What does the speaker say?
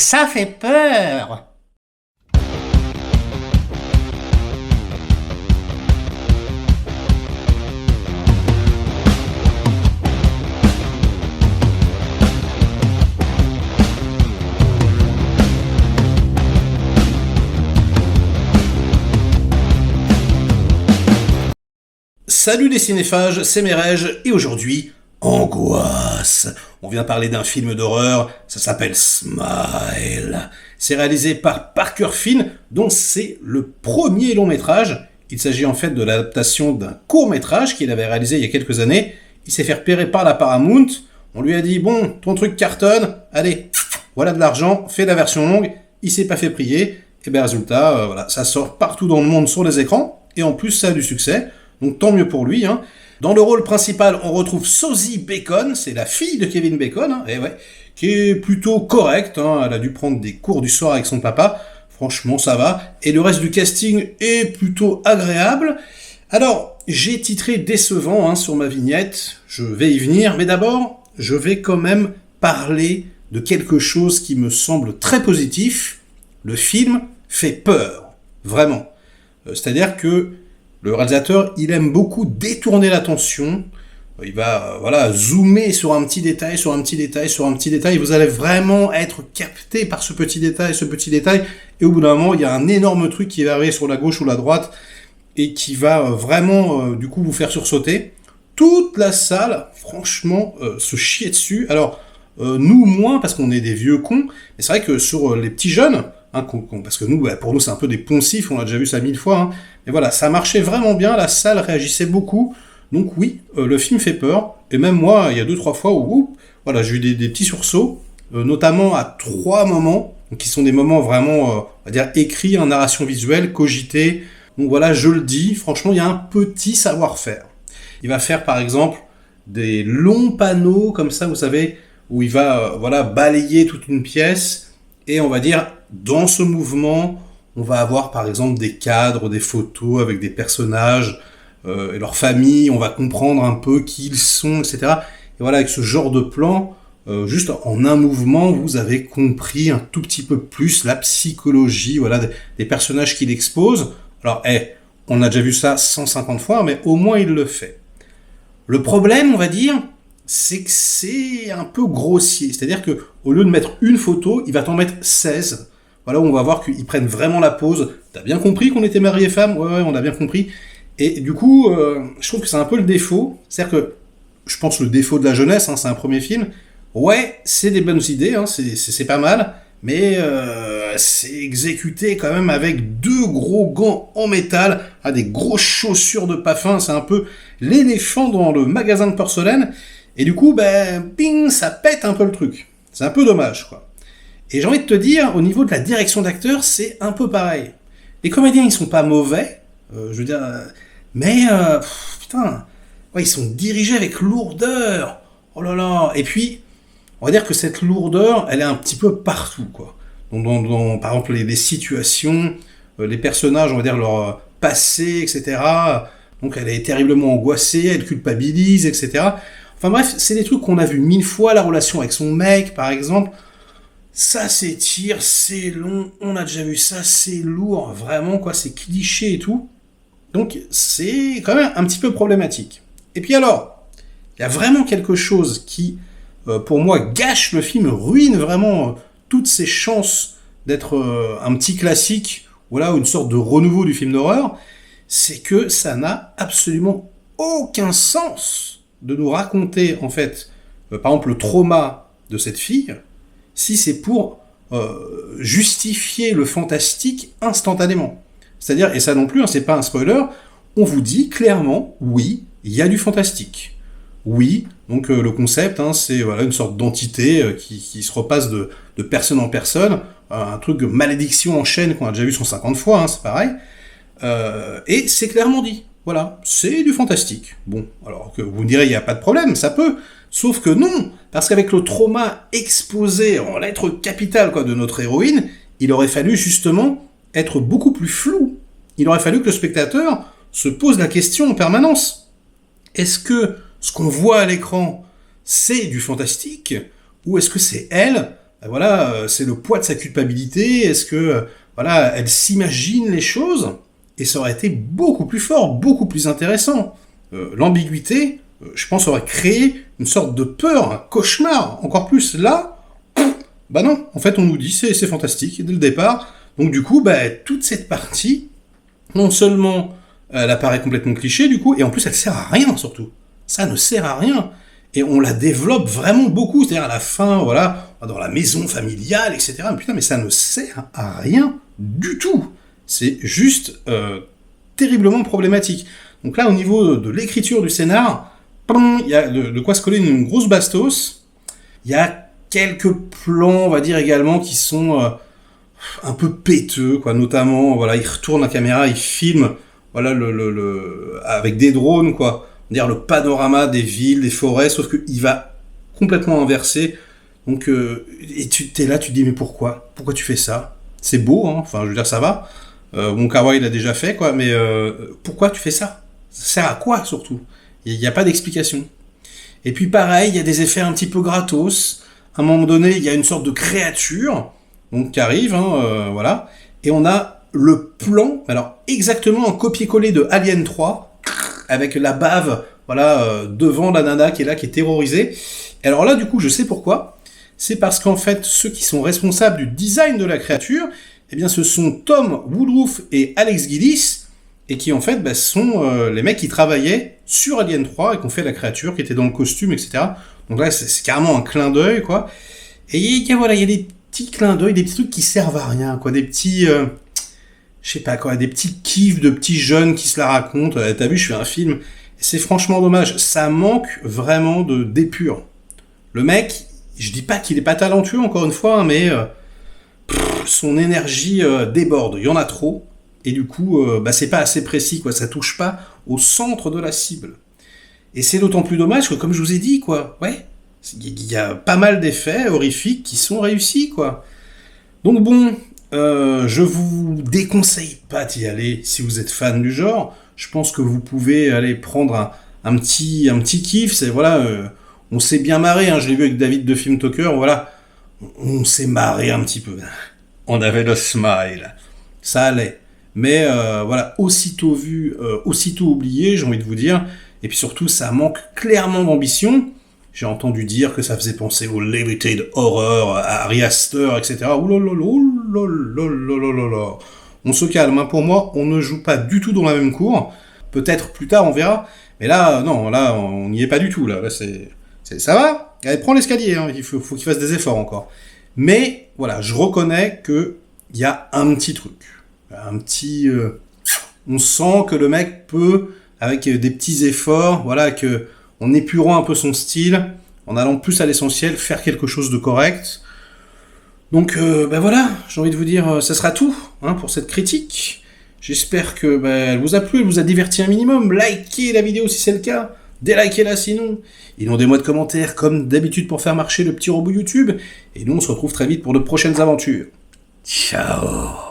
Ça fait peur. Salut les cinéphages, c'est Merege, et aujourd'hui, angoisse. On vient parler d'un film d'horreur, ça s'appelle Smile. C'est réalisé par Parker Finn, dont c'est le premier long métrage. Il s'agit en fait de l'adaptation d'un court métrage qu'il avait réalisé il y a quelques années. Il s'est fait repérer par la Paramount. On lui a dit, bon, ton truc cartonne, allez, voilà de l'argent, fais la version longue. Il s'est pas fait prier. Et bien résultat, voilà, ça sort partout dans le monde sur les écrans. Et en plus, ça a du succès. Donc tant mieux pour lui. Hein. Dans le rôle principal, on retrouve Sosie Bacon, c'est la fille de Kevin Bacon, hein, et ouais, qui est plutôt correcte. Hein. Elle a dû prendre des cours du soir avec son papa. Franchement, ça va. Et le reste du casting est plutôt agréable. Alors, j'ai titré décevant hein, sur ma vignette. Je vais y venir. Mais d'abord, je vais quand même parler de quelque chose qui me semble très positif. Le film fait peur. Vraiment. C'est-à-dire que le réalisateur, il aime beaucoup détourner l'attention. Il va zoomer sur un petit détail, sur un petit détail, sur un petit détail. Vous allez vraiment être capté par ce petit détail, Et au bout d'un moment, il y a un énorme truc qui va arriver sur la gauche ou la droite et qui va vraiment, du coup, vous faire sursauter. Toute la salle, franchement, se chier dessus. Alors, nous, moins, parce qu'on est des vieux cons. Mais c'est vrai que sur les petits jeunes, hein, parce que nous, pour nous, c'est un peu des poncifs. On a déjà vu ça 1000 fois. Hein. Et voilà, ça marchait vraiment bien, la salle réagissait beaucoup. Donc oui, le film fait peur. Et même moi, il y a 2-3 fois où voilà, j'ai eu des petits sursauts, notamment à 3 moments, qui sont des moments vraiment, on va dire, écrits en narration visuelle, cogités. Donc voilà, je le dis, franchement, il y a un petit savoir-faire. Il va faire, par exemple, des longs panneaux, comme ça, vous savez, où il va balayer toute une pièce. Et on va dire, dans ce mouvement, on va avoir par exemple des cadres, des photos avec des personnages et leur famille, on va comprendre un peu qui ils sont, etc. Et voilà, avec ce genre de plan, juste en un mouvement, vous avez compris un tout petit peu plus la psychologie des personnages qu'il expose. Alors, on a déjà vu ça 150 fois, mais au moins il le fait. Le problème, on va dire, c'est que c'est un peu grossier. C'est-à-dire que au lieu de mettre une photo, il va t'en mettre 16. Voilà, on va voir qu'ils prennent vraiment la pause. T'as bien compris qu'on était mari et femme ? Ouais, on a bien compris. Et du coup, je trouve que c'est un peu le défaut. C'est-à-dire que, je pense le défaut de la jeunesse, hein, c'est un premier film. Ouais, c'est des bonnes idées, hein, c'est pas mal. Mais c'est exécuté quand même avec 2 gros gants en métal, des grosses chaussures de pas fin. C'est un peu l'éléphant dans le magasin de porcelaine. Et du coup, ping, ça pète un peu le truc. C'est un peu dommage, quoi. Et j'ai envie de te dire, au niveau de la direction d'acteurs, c'est un peu pareil. Les comédiens, ils sont pas mauvais, putain, ouais, ils sont dirigés avec lourdeur. Oh là là. Et puis, on va dire que cette lourdeur, elle est un petit peu partout, quoi. Par exemple, les situations, les personnages, on va dire leur passé, etc. Donc, elle est terriblement angoissée, elle culpabilise, etc. Enfin bref, c'est des trucs qu'on a vu 1000 fois, la relation avec son mec, par exemple. Ça s'étire, c'est long, on a déjà vu ça, c'est lourd, vraiment, quoi, c'est cliché et tout. Donc, c'est quand même un petit peu problématique. Et puis alors, il y a vraiment quelque chose qui, pour moi, gâche le film, ruine vraiment toutes ses chances d'être un petit classique, ou une sorte de renouveau du film d'horreur, c'est que ça n'a absolument aucun sens de nous raconter, en fait, par exemple, le trauma de cette fille, si c'est pour justifier le fantastique instantanément. C'est-à-dire, et ça non plus, hein, c'est pas un spoiler, on vous dit clairement, oui, il y a du fantastique. Oui, donc le concept, hein, c'est une sorte d'entité qui se repasse de personne en personne, un truc de malédiction en chaîne qu'on a déjà vu 150 fois, hein, c'est pareil, et c'est clairement dit. Voilà, c'est du fantastique. Bon, alors que vous me direz, il n'y a pas de problème, ça peut. Sauf que non, parce qu'avec le trauma exposé en lettres capitales de notre héroïne, il aurait fallu justement être beaucoup plus flou. Il aurait fallu que le spectateur se pose la question en permanence. Est-ce que ce qu'on voit à l'écran, c'est du fantastique ? Ou est-ce que c'est elle voilà, c'est le poids de sa culpabilité, est-ce que, voilà, elle s'imagine les choses, et ça aurait été beaucoup plus fort, beaucoup plus intéressant. L'ambiguïté, je pense, aurait créé une sorte de peur, un cauchemar, encore plus. Là, bah non, en fait, on nous dit c'est fantastique dès le départ. Donc du coup, bah, toute cette partie, non seulement elle apparaît complètement cliché, du coup, et en plus elle sert à rien surtout. Ça ne sert à rien. Et on la développe vraiment beaucoup, c'est-à-dire à la fin, voilà, dans la maison familiale, etc. Mais putain, mais ça ne sert à rien du tout. C'est juste terriblement problématique. Donc là, au niveau de l'écriture du scénar, il y a de quoi se coller une grosse bastos. Il y a quelques plans, on va dire également, qui sont un peu péteux, quoi. Notamment, voilà, il retourne la caméra, il filme, voilà, avec des drones, quoi. On va dire le panorama des villes, des forêts, sauf qu'il va complètement inversé. Donc, et tu t'es là, tu te dis, mais pourquoi? Pourquoi tu fais ça? C'est beau, hein. Enfin, je veux dire, ça va. Bon, Kawaii l'a déjà fait, quoi, mais pourquoi tu fais ça? Ça sert à quoi, surtout? Il n'y a pas d'explication. Et puis, pareil, il y a des effets un petit peu gratos. À un moment donné, il y a une sorte de créature, donc, qui arrive, hein, voilà. Et on a le plan, alors, exactement un copier-coller de Alien 3, avec la bave, voilà, devant la nana qui est là, qui est terrorisée. Et alors là, du coup, je sais pourquoi. C'est parce qu'en fait, ceux qui sont responsables du design de la créature, eh bien, ce sont Tom Woodruff et Alex Gillis, et qui, en fait, bah, sont les mecs qui travaillaient sur Alien 3 et qui ont fait la créature, qui était dans le costume, etc. Donc là, c'est carrément un clin d'œil, quoi. Et voilà, il y a des petits clins d'œil, des petits trucs qui servent à rien, quoi. Des petits... je sais pas quoi, des petits kiffs de petits jeunes qui se la racontent. T'as vu, je fais un film. Et c'est franchement dommage. Ça manque vraiment d'épure. Le mec, je dis pas qu'il est pas talentueux, encore une fois, hein, mais son énergie déborde. Il y en a trop. Et du coup, bah, c'est pas assez précis, quoi. Ça touche pas au centre de la cible. Et c'est d'autant plus dommage que, comme je vous ai dit, quoi, ouais, il y a pas mal d'effets horrifiques qui sont réussis, quoi. Donc bon, je vous déconseille pas d'y aller si vous êtes fan du genre. Je pense que vous pouvez aller prendre un petit kiff. C'est voilà, on s'est bien marré. Hein, je l'ai vu avec David de Film Talker. Voilà, on s'est marré un petit peu. On avait le smile, ça allait. Mais voilà, aussitôt vu, aussitôt oublié, j'ai envie de vous dire. Et puis surtout, ça manque clairement d'ambition. J'ai entendu dire que ça faisait penser au Levitated Horror, à Ari Aster, etc. Oulalala. On se calme, hein. Pour moi, on ne joue pas du tout dans la même cour. Peut-être plus tard, on verra. Mais là, non, là, on n'y est pas du tout. Là ça va. Allez, prends l'escalier. Hein. Il faut qu'il fasse des efforts encore. Mais voilà, je reconnais que il y a un petit truc, un petit. On sent que le mec peut, avec des petits efforts, voilà, que en épurant un peu son style, en allant plus à l'essentiel, faire quelque chose de correct. Donc, ben voilà, j'ai envie de vous dire, ça sera tout, hein, pour cette critique. J'espère que elle vous a plu, elle vous a diverti un minimum. Likez la vidéo si c'est le cas, délikez-la sinon. Inondez-moi de commentaires comme d'habitude pour faire marcher le petit robot YouTube. Et nous, on se retrouve très vite pour de prochaines aventures. Ciao.